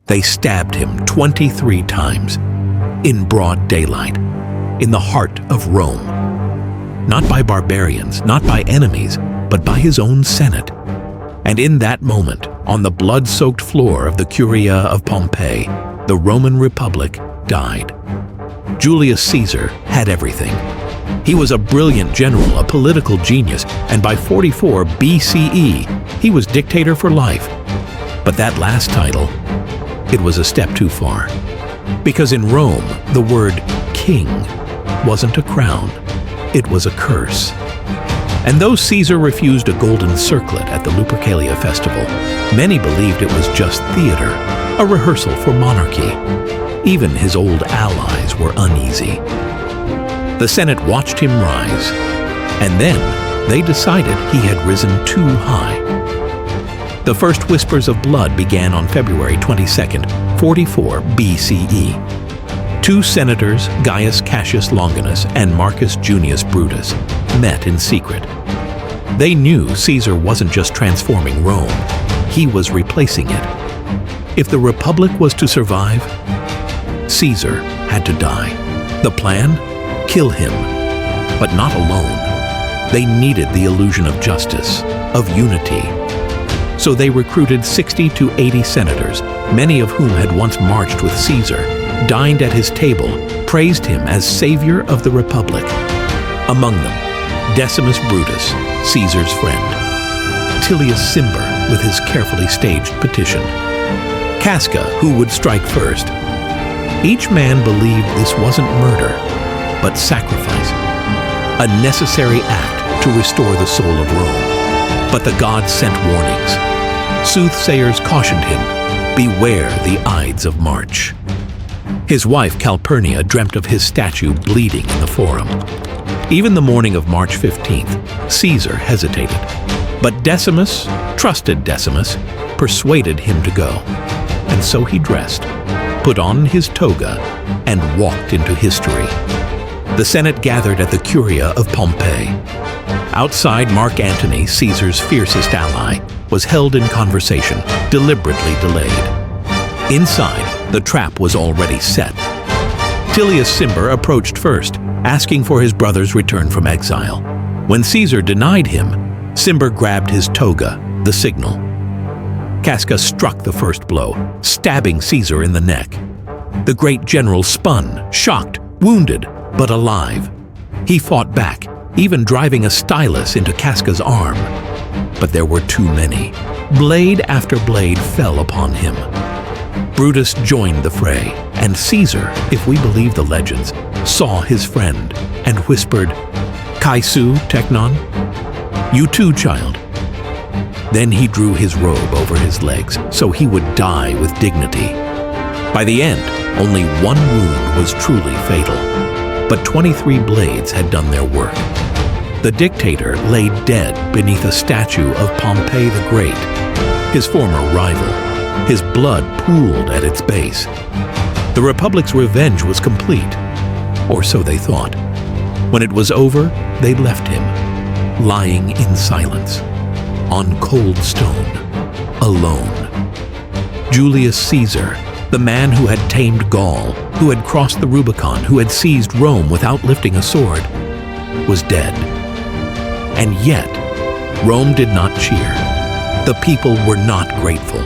They stabbed him 23 times, in broad daylight, in the heart of Rome. Not by barbarians, not by enemies, but by his own Senate. And in that moment, on the blood-soaked floor of the Curia of Pompeii, the Roman Republic died. Julius Caesar had everything. He was a brilliant general, a political genius, and by 44 BCE, he was dictator for life. But that last title, it was a step too far. Because in Rome, the word king wasn't a crown, it was a curse. And though Caesar refused a golden circlet at the Lupercalia festival, many believed it was just theater, a rehearsal for monarchy. Even his old allies were uneasy. The Senate watched him rise, and then they decided he had risen too high. The first whispers of blood began on February 22nd, 44 BCE. Two senators, Gaius Cassius Longinus and Marcus Junius Brutus, met in secret. They knew Caesar wasn't just transforming Rome, he was replacing it. If the Republic was to survive, Caesar had to die. The plan? Kill him. But not alone. They needed the illusion of justice, of unity. So they recruited 60 to 80 senators, many of whom had once marched with Caesar, dined at his table, praised him as savior of the Republic. Among them, Decimus Brutus, Caesar's friend; Julius Caesar with his carefully staged petition; Casca, who would strike first. Each man believed this wasn't murder, but sacrifice, a necessary act to restore the soul of Rome. But the gods sent warnings. Soothsayers cautioned him, beware the Ides of March. His wife Calpurnia dreamt of his statue bleeding in the Forum. Even the morning of March 15th, Caesar hesitated. But Decimus, trusted Decimus, persuaded him to go. And so he dressed, put on his toga, and walked into history. The Senate gathered at the Curia of Pompeii. Outside, Mark Antony, Caesar's fiercest ally, was held in conversation, deliberately delayed. Inside, the trap was already set. Julius Caesar approached first, asking for his brother's return from exile. When Caesar denied him, Caesar grabbed his toga, the signal. Casca struck the first blow, stabbing Caesar in the neck. The great general spun, shocked, wounded, but alive. He fought back, even driving a stylus into Casca's arm. But there were too many. Blade after blade fell upon him. Brutus joined the fray, and Caesar, if we believe the legends, saw his friend and whispered, "Kaisu, Teknon? You too, child." Then he drew his robe over his legs, so he would die with dignity. By the end, only one wound was truly fatal, but 23 blades had done their work. The dictator lay dead beneath a statue of Pompey the Great, his former rival. His blood pooled at its base. The Republic's revenge was complete, or so they thought. When it was over, they left him, lying in silence, on cold stone, alone. Julius Caesar, the man who had tamed Gaul, who had crossed the Rubicon, who had seized Rome without lifting a sword, was dead. And yet, Rome did not cheer. The people were not grateful.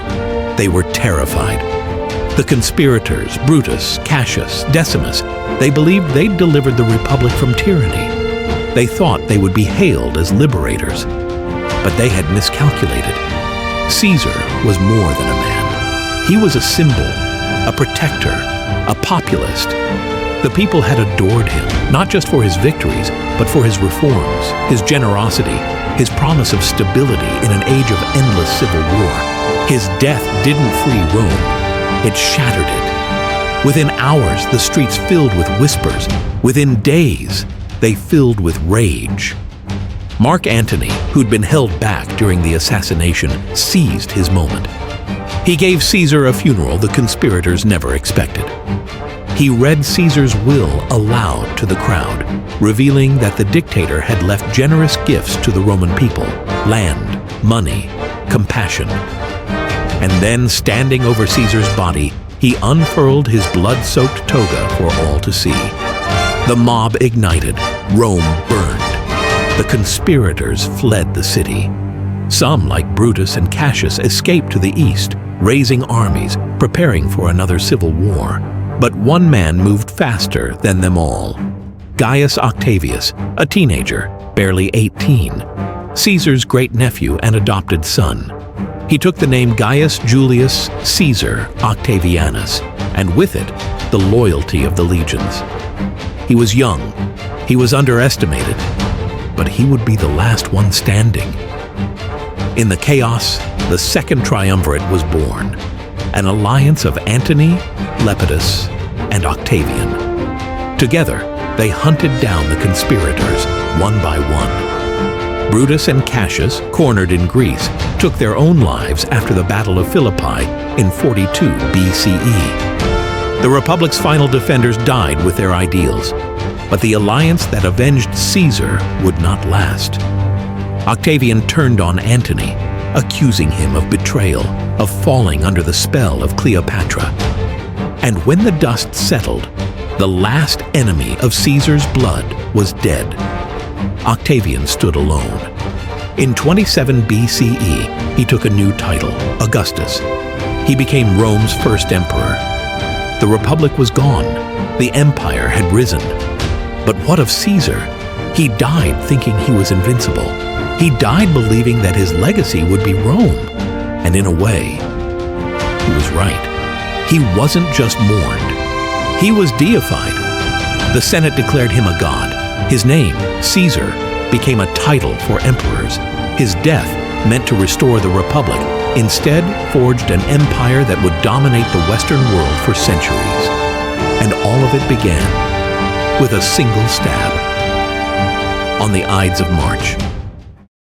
They were terrified. The conspirators, Brutus, Cassius, Decimus, they believed they'd delivered the Republic from tyranny. They thought they would be hailed as liberators. But they had miscalculated. Caesar was more than a man. He was a symbol, a protector, a populist. The people had adored him, not just for his victories, but for his reforms, his generosity, his promise of stability in an age of endless civil war. His death didn't free Rome, it shattered it. Within hours, the streets filled with whispers. Within days, they filled with rage. Mark Antony, who'd been held back during the assassination, seized his moment. He gave Caesar a funeral the conspirators never expected. He read Caesar's will aloud to the crowd, revealing that the dictator had left generous gifts to the Roman people: land, money, compassion. And then, standing over Caesar's body, he unfurled his blood-soaked toga for all to see. The mob ignited. Rome burned. The conspirators fled the city. Some, like Brutus and Cassius, escaped to the east, raising armies, preparing for another civil war. But one man moved faster than them all. Gaius Octavius, a teenager, barely 18, Caesar's great-nephew and adopted son. He took the name Gaius Julius Caesar Octavianus, and with it, the loyalty of the legions. He was young, he was underestimated, but he would be the last one standing. In the chaos, the second triumvirate was born, an alliance of Antony, Lepidus, and Octavian. Together, they hunted down the conspirators, one by one. Brutus and Cassius, cornered in Greece, took their own lives after the Battle of Philippi in 42 BCE. The Republic's final defenders died with their ideals, but the alliance that avenged Caesar would not last. Octavian turned on Antony, accusing him of betrayal, of falling under the spell of Cleopatra. And when the dust settled, the last enemy of Caesar's blood was dead. Octavian stood alone. In 27 BCE, he took a new title, Augustus. He became Rome's first emperor. The Republic was gone. The empire had risen. But what of Caesar? He died thinking he was invincible. He died believing that his legacy would be Rome. And in a way, he was right. He wasn't just mourned. He was deified. The Senate declared him a god. His name, Caesar, became a title for emperors. His death meant to restore the Republic, instead forged an empire that would dominate the Western world for centuries. And all of it began with a single stab on the Ides of March.